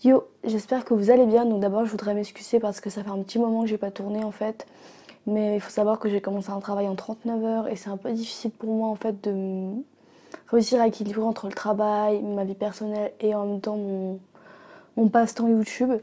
Yo, j'espère que vous allez bien. Donc d'abord je voudrais m'excuser parce que ça fait un petit moment que j'ai pas tourné en fait. Mais il faut savoir que j'ai commencé un travail en 39 heures et c'est un peu difficile pour moi en fait de réussir à équilibrer entre le travail, ma vie personnelle et en même temps mon passe-temps YouTube.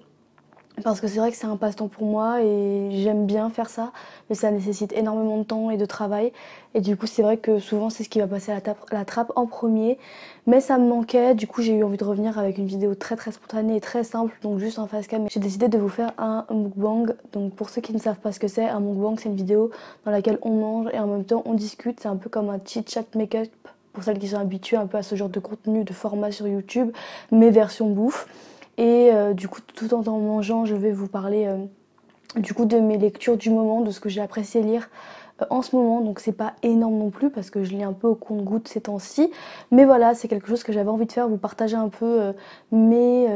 Parce que c'est vrai que c'est un passe-temps pour moi et j'aime bien faire ça, mais ça nécessite énormément de temps et de travail. Et du coup, c'est vrai que souvent, c'est ce qui va passer à la trappe en premier. Mais ça me manquait, du coup, j'ai eu envie de revenir avec une vidéo très spontanée et très simple, donc juste en face cam. J'ai décidé de vous faire un mukbang. Donc pour ceux qui ne savent pas ce que c'est, un mukbang, c'est une vidéo dans laquelle on mange et en même temps on discute. C'est un peu comme un chit-chat make-up pour celles qui sont habituées un peu à ce genre de contenu, de format sur YouTube, mais version bouffe. Et du coup, tout en mangeant, je vais vous parler du coup de mes lectures du moment, de ce que j'ai apprécié lire en ce moment. Donc c'est pas énorme non plus parce que je lis un peu au compte-gouttes ces temps-ci. Mais voilà, c'est quelque chose que j'avais envie de faire, vous partager un peu mes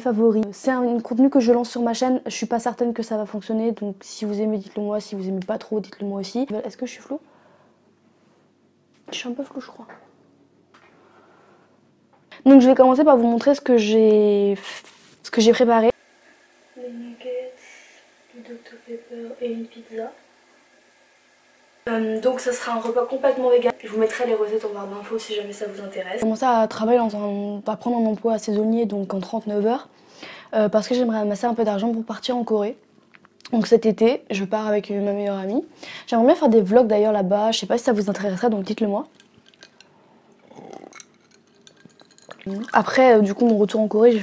favoris. C'est un contenu que je lance sur ma chaîne, je suis pas certaine que ça va fonctionner. Donc si vous aimez, dites-le moi. Si vous aimez pas trop, dites-le moi aussi. Est-ce que je suis floue? Je suis un peu floue, je crois. Donc je vais commencer par vous montrer ce que j'ai préparé. Les nuggets, du Dr Pepper et une pizza. Donc ça sera un repas complètement vegan. Je vous mettrai les recettes en barre d'infos si jamais ça vous intéresse. J'ai commencé à travailler à prendre un emploi saisonnier donc en 39 heures parce que j'aimerais amasser un peu d'argent pour partir en Corée. Donc cet été, je pars avec ma meilleure amie. J'aimerais bien faire des vlogs d'ailleurs là-bas. Je sais pas si ça vous intéresserait, donc dites-le moi. Après, du coup, mon retour en Corée, j'ai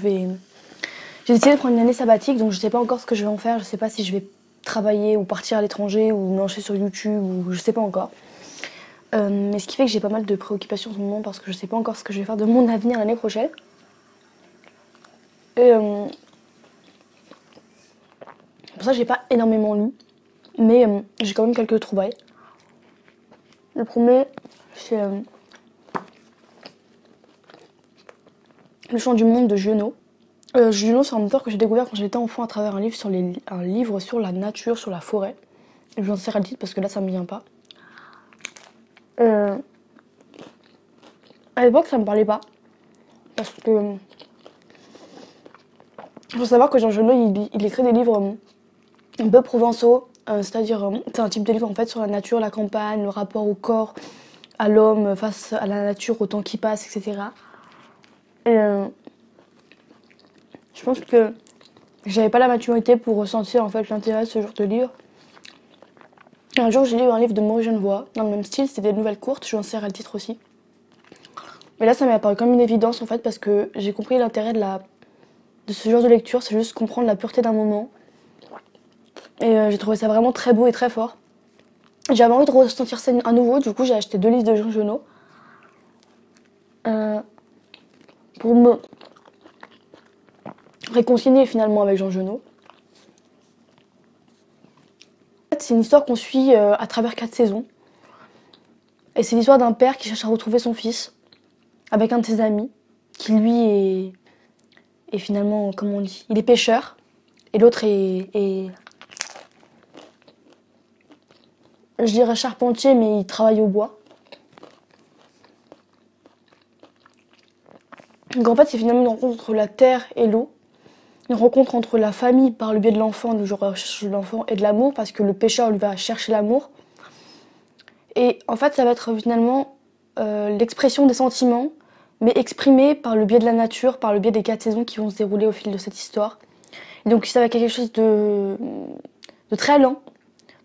décidé de prendre une année sabbatique, donc je sais pas encore ce que je vais en faire. Je sais pas si je vais travailler ou partir à l'étranger ou me lancer sur YouTube ou je sais pas encore. Mais ce qui fait que j'ai pas mal de préoccupations en ce moment parce que je sais pas encore ce que je vais faire de mon avenir l'année prochaine. Et pour ça, j'ai pas énormément lu, mais j'ai quand même quelques trouvailles. Le premier, c'est Le Chant du Monde de Giono. Giono, c'est un auteur que j'ai découvert quand j'étais enfant à travers un livre sur la nature, sur la forêt. Et j'en sais rien le titre parce que là, ça me vient pas. À l'époque, ça me parlait pas. Parce que. Il faut savoir que Jean Giono, il écrit des livres un peu provençaux. C'est-à-dire, c'est un type de livre en fait sur la nature, la campagne, le rapport au corps, à l'homme, face à la nature, au temps qui passe, etc. Et je pense que j'avais pas la maturité pour ressentir en fait l'intérêt de ce genre de livre. Et un jour, j'ai lu un livre de Maurice Genevoix, dans le même style, c'était des nouvelles courtes, je vous en sais le titre aussi. Mais là, ça m'est apparu comme une évidence en fait, parce que j'ai compris l'intérêt de ce genre de lecture, c'est juste comprendre la pureté d'un moment. Et j'ai trouvé ça vraiment très beau et très fort. J'avais envie de ressentir ça à nouveau, du coup j'ai acheté 2 livres de Jean Giono. Pour me réconcilier finalement avec Jean Giono. En fait, c'est une histoire qu'on suit à travers 4 saisons. Et c'est l'histoire d'un père qui cherche à retrouver son fils avec un de ses amis, qui lui est finalement, comment on dit, il est pêcheur. Et l'autre est je dirais charpentier, mais il travaille au bois. Donc en fait, c'est finalement une rencontre entre la terre et l'eau. Une rencontre entre la famille par le biais de l'enfant, du genre recherche de l'enfant, et de l'amour, parce que le pêcheur lui va chercher l'amour. Et en fait, ça va être finalement l'expression des sentiments, mais exprimée par le biais de la nature, par le biais des 4 saisons qui vont se dérouler au fil de cette histoire. Et donc ça va être quelque chose de très lent.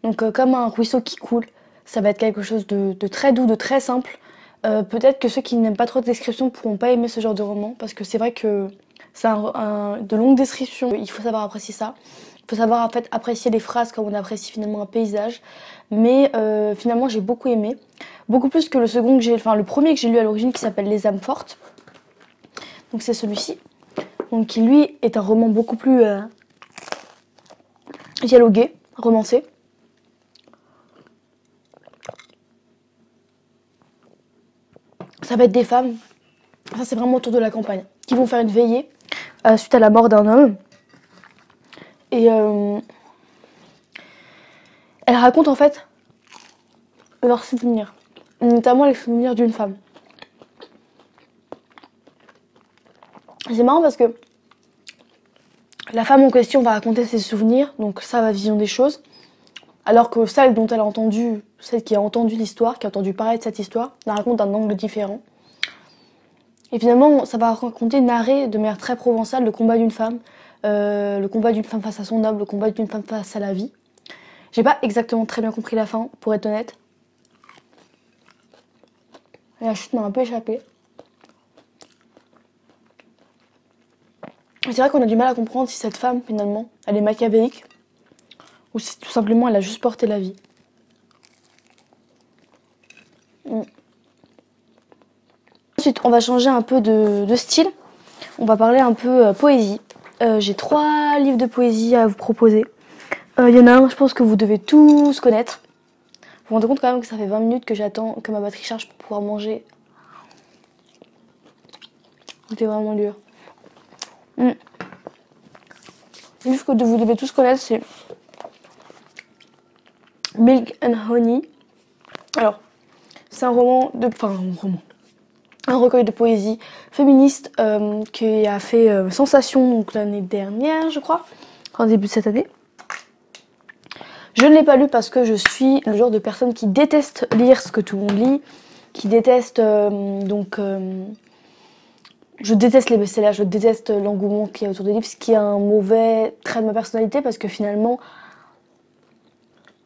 Donc comme un ruisseau qui coule, ça va être quelque chose de très doux, de très simple. Peut-être que ceux qui n'aiment pas trop de descriptions pourront pas aimer ce genre de roman, parce que c'est vrai que c'est de longues descriptions. Il faut savoir apprécier ça. Il faut savoir en fait apprécier les phrases comme on apprécie finalement un paysage. Mais finalement j'ai beaucoup aimé. Beaucoup plus que le premier que j'ai lu à l'origine qui s'appelle Les âmes fortes. Donc c'est celui-ci. Donc qui lui est un roman beaucoup plus dialogué, romancé. Ça va être des femmes, ça c'est vraiment autour de la campagne, qui vont faire une veillée suite à la mort d'un homme. Et elle raconte en fait leurs souvenirs, notamment les souvenirs d'une femme. C'est marrant parce que La femme en question va raconter ses souvenirs, donc sa vision des choses. Alors que celle dont elle a entendu, celle qui a entendu l'histoire, qui a entendu parler de cette histoire, la raconte d'un angle différent. Et finalement, ça va raconter, narrer de manière très provençale le combat d'une femme. Le combat d'une femme face à son homme, le combat d'une femme face à la vie. J'ai pas exactement très bien compris la fin, pour être honnête. La chute m'a un peu échappé. C'est vrai qu'on a du mal à comprendre si cette femme, finalement, elle est machiavélique ou si tout simplement elle a juste porté la vie. Ensuite, on va changer un peu de style. On va parler un peu poésie. J'ai 3 livres de poésie à vous proposer. Il y en a un, je pense que vous devez tous connaître. Vous vous rendez compte quand même que ça fait 20 minutes que j'attends que ma batterie charge pour pouvoir manger. C'était vraiment dur. Le livre que vous devez tous connaître, c'est Milk and Honey. Alors, c'est un roman de... Enfin, un recueil de poésie féministe qui a fait sensation donc l'année dernière, je crois, en début de cette année. Je ne l'ai pas lu parce que je suis le genre de personne qui déteste lire ce que tout le monde lit, qui déteste je déteste les best-sellers, je déteste l'engouement qu'il y a autour des livres, ce qui est un mauvais trait de ma personnalité parce que finalement,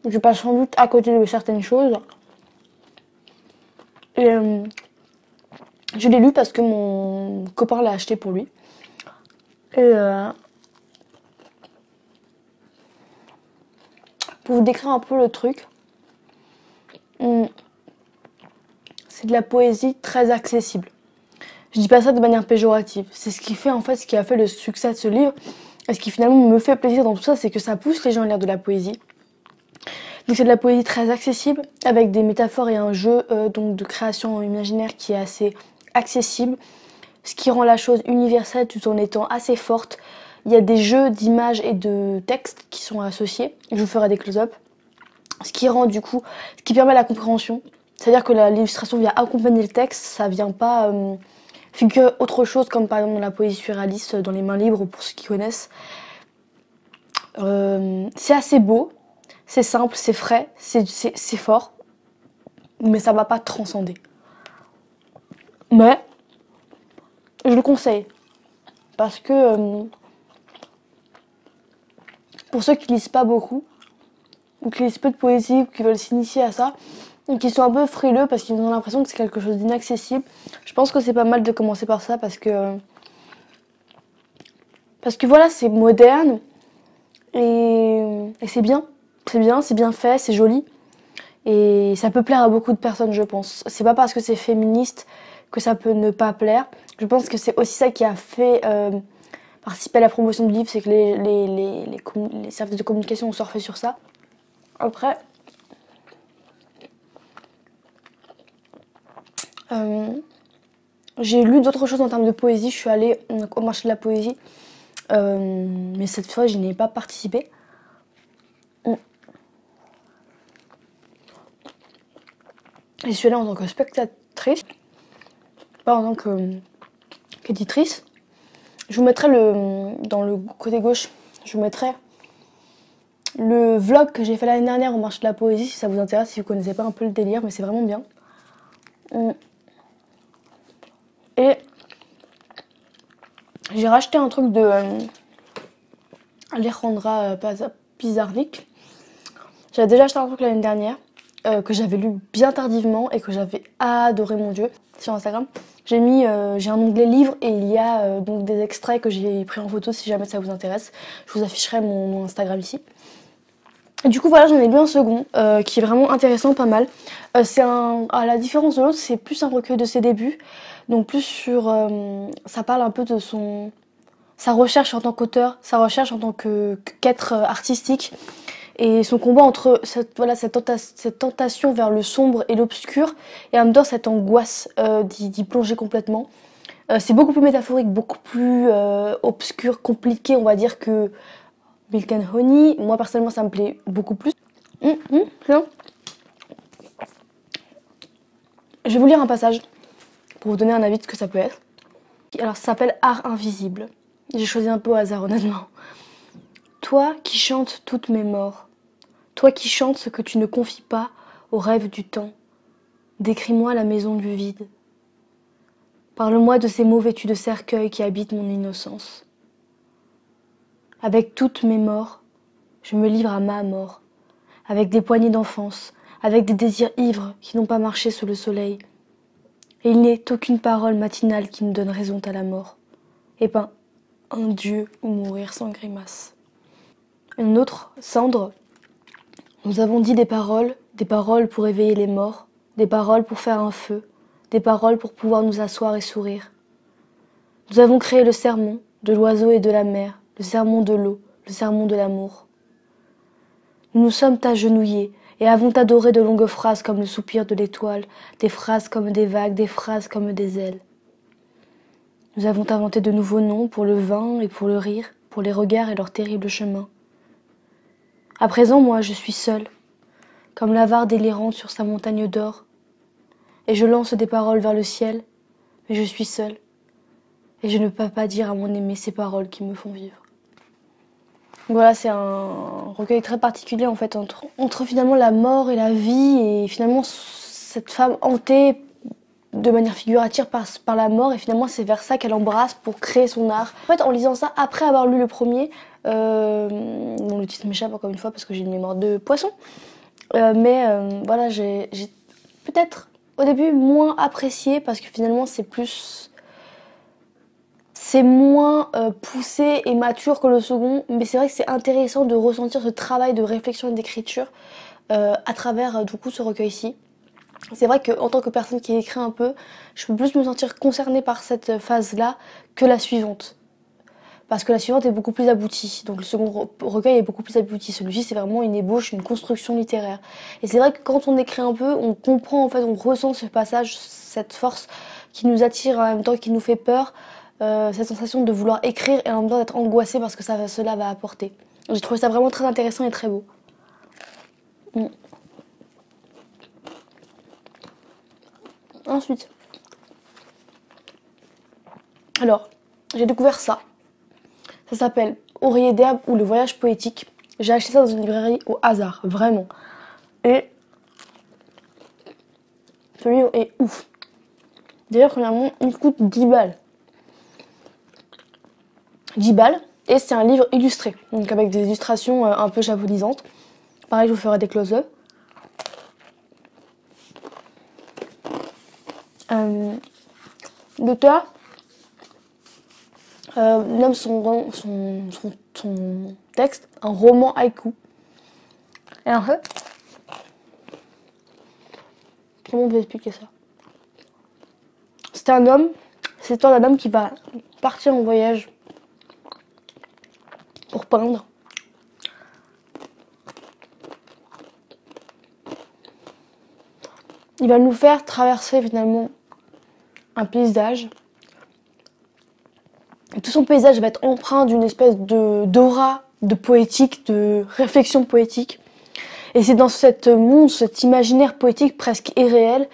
je passe sans doute à côté de certaines choses. Et je l'ai lu parce que mon copain l'a acheté pour lui. Et pour vous décrire un peu le truc, c'est de la poésie très accessible. Je dis pas ça de manière péjorative. C'est ce qui fait en fait, ce qui a fait le succès de ce livre. Et ce qui finalement me fait plaisir dans tout ça, c'est que ça pousse les gens à lire de la poésie. Donc c'est de la poésie très accessible, avec des métaphores et un jeu donc de création imaginaire qui est assez accessible. Ce qui rend la chose universelle tout en étant assez forte. Il y a des jeux d'images et de textes qui sont associés. Je vous ferai des close-up. Ce qui rend du coup, ce qui permet la compréhension. C'est-à-dire que l'illustration vient accompagner le texte, ça vient pas figurer autre chose, comme par exemple dans la poésie surréaliste, dans Les Mains Libres, pour ceux qui connaissent. C'est assez beau, c'est simple, c'est frais, c'est fort, mais ça va pas transcender. Mais je le conseille parce que pour ceux qui lisent pas beaucoup ou qui lisent peu de poésie ou qui veulent s'initier à ça et qui sont un peu frileux parce qu'ils ont l'impression que c'est quelque chose d'inaccessible, je pense que c'est pas mal de commencer par ça parce que voilà, c'est moderne et c'est bien, c'est bien fait, c'est joli et ça peut plaire à beaucoup de personnes, je pense. C'est pas parce que c'est féministe que ça peut ne pas plaire. Je pense que c'est aussi ça qui a fait participer à la promotion du livre, c'est que les services de communication ont surfé sur ça. Après, j'ai lu d'autres choses en termes de poésie. Je suis allée au marché de la poésie, mais cette fois, je n'y ai pas participé. Et je suis allée en tant que spectatrice, pas en tant qu'éditrice. Je vous mettrai dans le côté gauche, je vous mettrai le vlog que j'ai fait l'année dernière au marché de la poésie, si ça vous intéresse, si vous connaissez pas un peu le délire, mais c'est vraiment bien. Et j'ai racheté un truc de Alejandra Pizarnik. J'avais déjà acheté un truc l'année dernière, que j'avais lu bien tardivement et que j'avais adoré, mon Dieu, sur Instagram. J'ai un onglet livre et il y a donc des extraits que j'ai pris en photo si jamais ça vous intéresse. Je vous afficherai mon Instagram ici. Et du coup voilà, j'en ai lu un second qui est vraiment intéressant, pas mal. À la différence de l'autre, c'est plus un recueil de ses débuts. Donc plus sur... ça parle un peu de sa recherche en tant qu'auteur, sa recherche en tant qu'être artistique. Et son combat entre cette tentation vers le sombre et l'obscur, et en même temps cette angoisse d'y plonger complètement. C'est beaucoup plus métaphorique, beaucoup plus obscur, compliqué, on va dire, que Milk and Honey. Moi, personnellement, ça me plaît beaucoup plus. Je vais vous lire un passage pour vous donner un avis de ce que ça peut être. Alors, ça s'appelle Art invisible. J'ai choisi un peu au hasard, honnêtement. Toi qui chantes toutes mes morts, toi qui chantes ce que tu ne confies pas aux rêves du temps, décris-moi la maison du vide. Parle-moi de ces mots vêtus de cercueil qui habitent mon innocence. Avec toutes mes morts, je me livre à ma mort, avec des poignées d'enfance, avec des désirs ivres qui n'ont pas marché sous le soleil. Et il n'est aucune parole matinale qui me donne raison à la mort. Eh ben, un Dieu ou mourir sans grimace. Une autre, Cendre. Nous avons dit des paroles pour éveiller les morts, des paroles pour faire un feu, des paroles pour pouvoir nous asseoir et sourire. Nous avons créé le sermon de l'oiseau et de la mer, le sermon de l'eau, le sermon de l'amour. Nous nous sommes agenouillés et avons adoré de longues phrases comme le soupir de l'étoile, des phrases comme des vagues, des phrases comme des ailes. Nous avons inventé de nouveaux noms pour le vin et pour le rire, pour les regards et leurs terribles chemins. À présent, moi, je suis seule, comme l'avare délirante sur sa montagne d'or, et je lance des paroles vers le ciel, mais je suis seule, et je ne peux pas dire à mon aimé ces paroles qui me font vivre. Voilà, c'est un recueil très particulier en fait entre finalement la mort et la vie, et finalement cette femme hantée de manière figurative par la mort, et finalement c'est vers ça qu'elle embrasse pour créer son art. En fait, en lisant ça après avoir lu le premier, dont le titre m'échappe encore une fois parce que j'ai une mémoire de poisson, voilà, j'ai peut-être au début moins apprécié parce que finalement c'est moins poussé et mature que le second, mais c'est vrai que c'est intéressant de ressentir ce travail de réflexion et d'écriture à travers du coup ce recueil-ci. C'est vrai qu'en tant que personne qui écrit un peu, je peux plus me sentir concernée par cette phase-là que la suivante. Parce que la suivante est beaucoup plus aboutie. Donc le second recueil est beaucoup plus abouti. Celui-ci, c'est vraiment une ébauche, une construction littéraire. Et c'est vrai que quand on écrit un peu, on comprend, en fait, on ressent ce passage, cette force qui nous attire en même temps, qui nous fait peur, cette sensation de vouloir écrire et en même temps d'être angoissé parce que cela va apporter. J'ai trouvé ça vraiment très intéressant et très beau. Ensuite, alors, j'ai découvert ça. Ça s'appelle Oreiller d'herbe ou le voyage poétique. J'ai acheté ça dans une librairie au hasard, vraiment. Et ce livre est ouf. D'ailleurs, premièrement, il coûte 10 balles. 10 balles, et c'est un livre illustré, donc avec des illustrations un peu japonisantes. Pareil, je vous ferai des close-up. L'auteur nomme son texte un roman haïku. Et en fait, comment on peut expliquer ça? C'est l'histoire d'un homme qui va partir en voyage pour peindre. Il va nous faire traverser finalement un paysage. Et tout son paysage va être empreint d'une espèce d'aura, de poétique, de réflexion poétique. Et c'est dans cet monde, cet imaginaire poétique presque irréel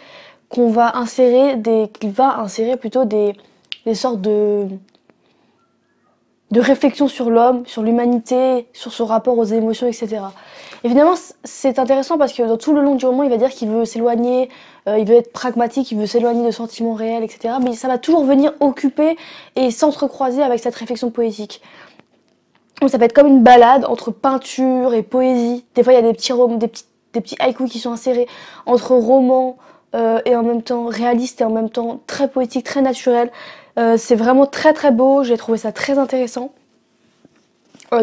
qu'il va insérer plutôt des sortes de réflexion sur l'homme, sur l'humanité, sur son rapport aux émotions, etc. Évidemment, c'est intéressant parce que dans tout le long du roman, il va dire qu'il veut s'éloigner, il veut être pragmatique, il veut s'éloigner de sentiments réels, etc. Mais ça va toujours venir occuper et s'entrecroiser avec cette réflexion poétique. Donc ça va être comme une balade entre peinture et poésie. Des fois, il y a des petits haïkus qui sont insérés entre romans et en même temps réalistes et en même temps très poétiques, très naturels. C'est vraiment très très beau, j'ai trouvé ça très intéressant.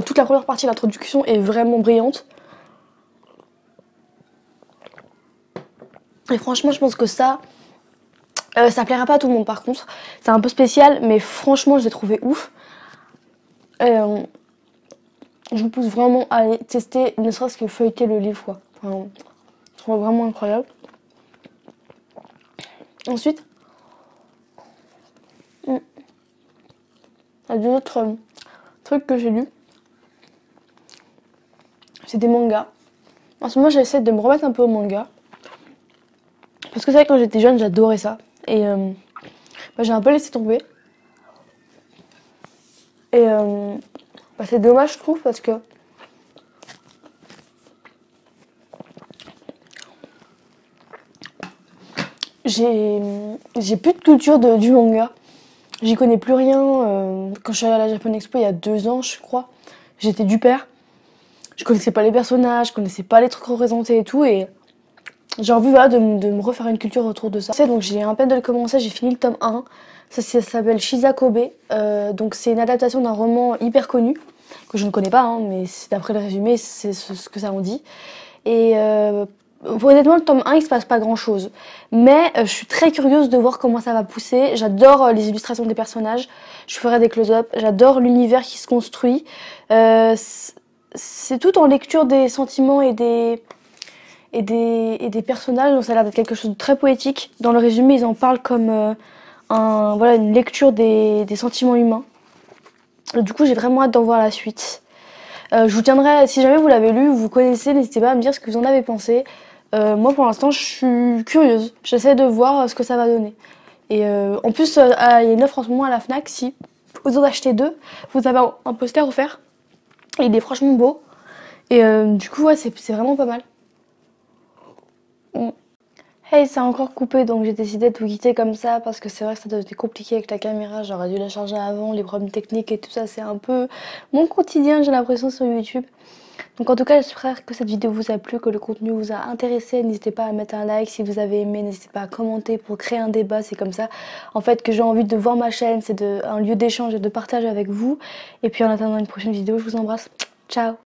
Toute la première partie de l'introduction est vraiment brillante. Et franchement, je pense que ça plaira pas à tout le monde par contre. C'est un peu spécial, mais franchement, je l'ai trouvé ouf. Je vous pousse vraiment à aller tester, ne serait-ce que feuilleter le livre, quoi. Enfin, je trouve vraiment incroyable. Ensuite, il y a deux autres trucs que j'ai lus. C'est des mangas. En ce moment, j'essaie de me remettre un peu au manga. Parce que c'est vrai que quand j'étais jeune, j'adorais ça. Et j'ai un peu laissé tomber. Et c'est dommage je trouve parce que j'ai plus de culture du manga. J'y connais plus rien. Quand je suis allée à la Japan Expo il y a 2 ans je crois, j'étais du père. Je connaissais pas les personnages, je connaissais pas les trucs représentés et tout, et j'ai envie voilà, de me refaire une culture autour de ça. Donc j'ai à peine de le commencer, j'ai fini le tome 1. Ça s'appelle Shizakobe. Donc c'est une adaptation d'un roman hyper connu, que je ne connais pas, hein, mais d'après le résumé, c'est ce que ça en dit. Et honnêtement, le tome 1, il se passe pas grand chose. Mais je suis très curieuse de voir comment ça va pousser. J'adore les illustrations des personnages. Je ferai des close-up. J'adore l'univers qui se construit. C'est tout en lecture des sentiments et des personnages, donc ça a l'air d'être quelque chose de très poétique. Dans le résumé, ils en parlent comme une lecture des sentiments humains. Et du coup, j'ai vraiment hâte d'en voir la suite. Je vous tiendrai, si jamais vous l'avez lu, vous connaissez, n'hésitez pas à me dire ce que vous en avez pensé. Moi, pour l'instant, je suis curieuse. J'essaie de voir ce que ça va donner. Et en plus, il y a une offre en ce moment à la Fnac. Si vous en achetez 2, vous avez un poster offert. Et il est franchement beau. Et du coup, ouais, c'est vraiment pas mal. Hey, c'est encore coupé, donc j'ai décidé de vous quitter comme ça parce que c'est vrai que ça devait être compliqué avec la caméra. J'aurais dû la charger avant, les problèmes techniques et tout ça, c'est un peu mon quotidien, j'ai l'impression, sur YouTube. Donc en tout cas, j'espère que cette vidéo vous a plu, que le contenu vous a intéressé. N'hésitez pas à mettre un like si vous avez aimé, n'hésitez pas à commenter pour créer un débat. C'est comme ça en fait que j'ai envie de voir ma chaîne, c'est un lieu d'échange et de partage avec vous. Et puis en attendant une prochaine vidéo, je vous embrasse. Ciao!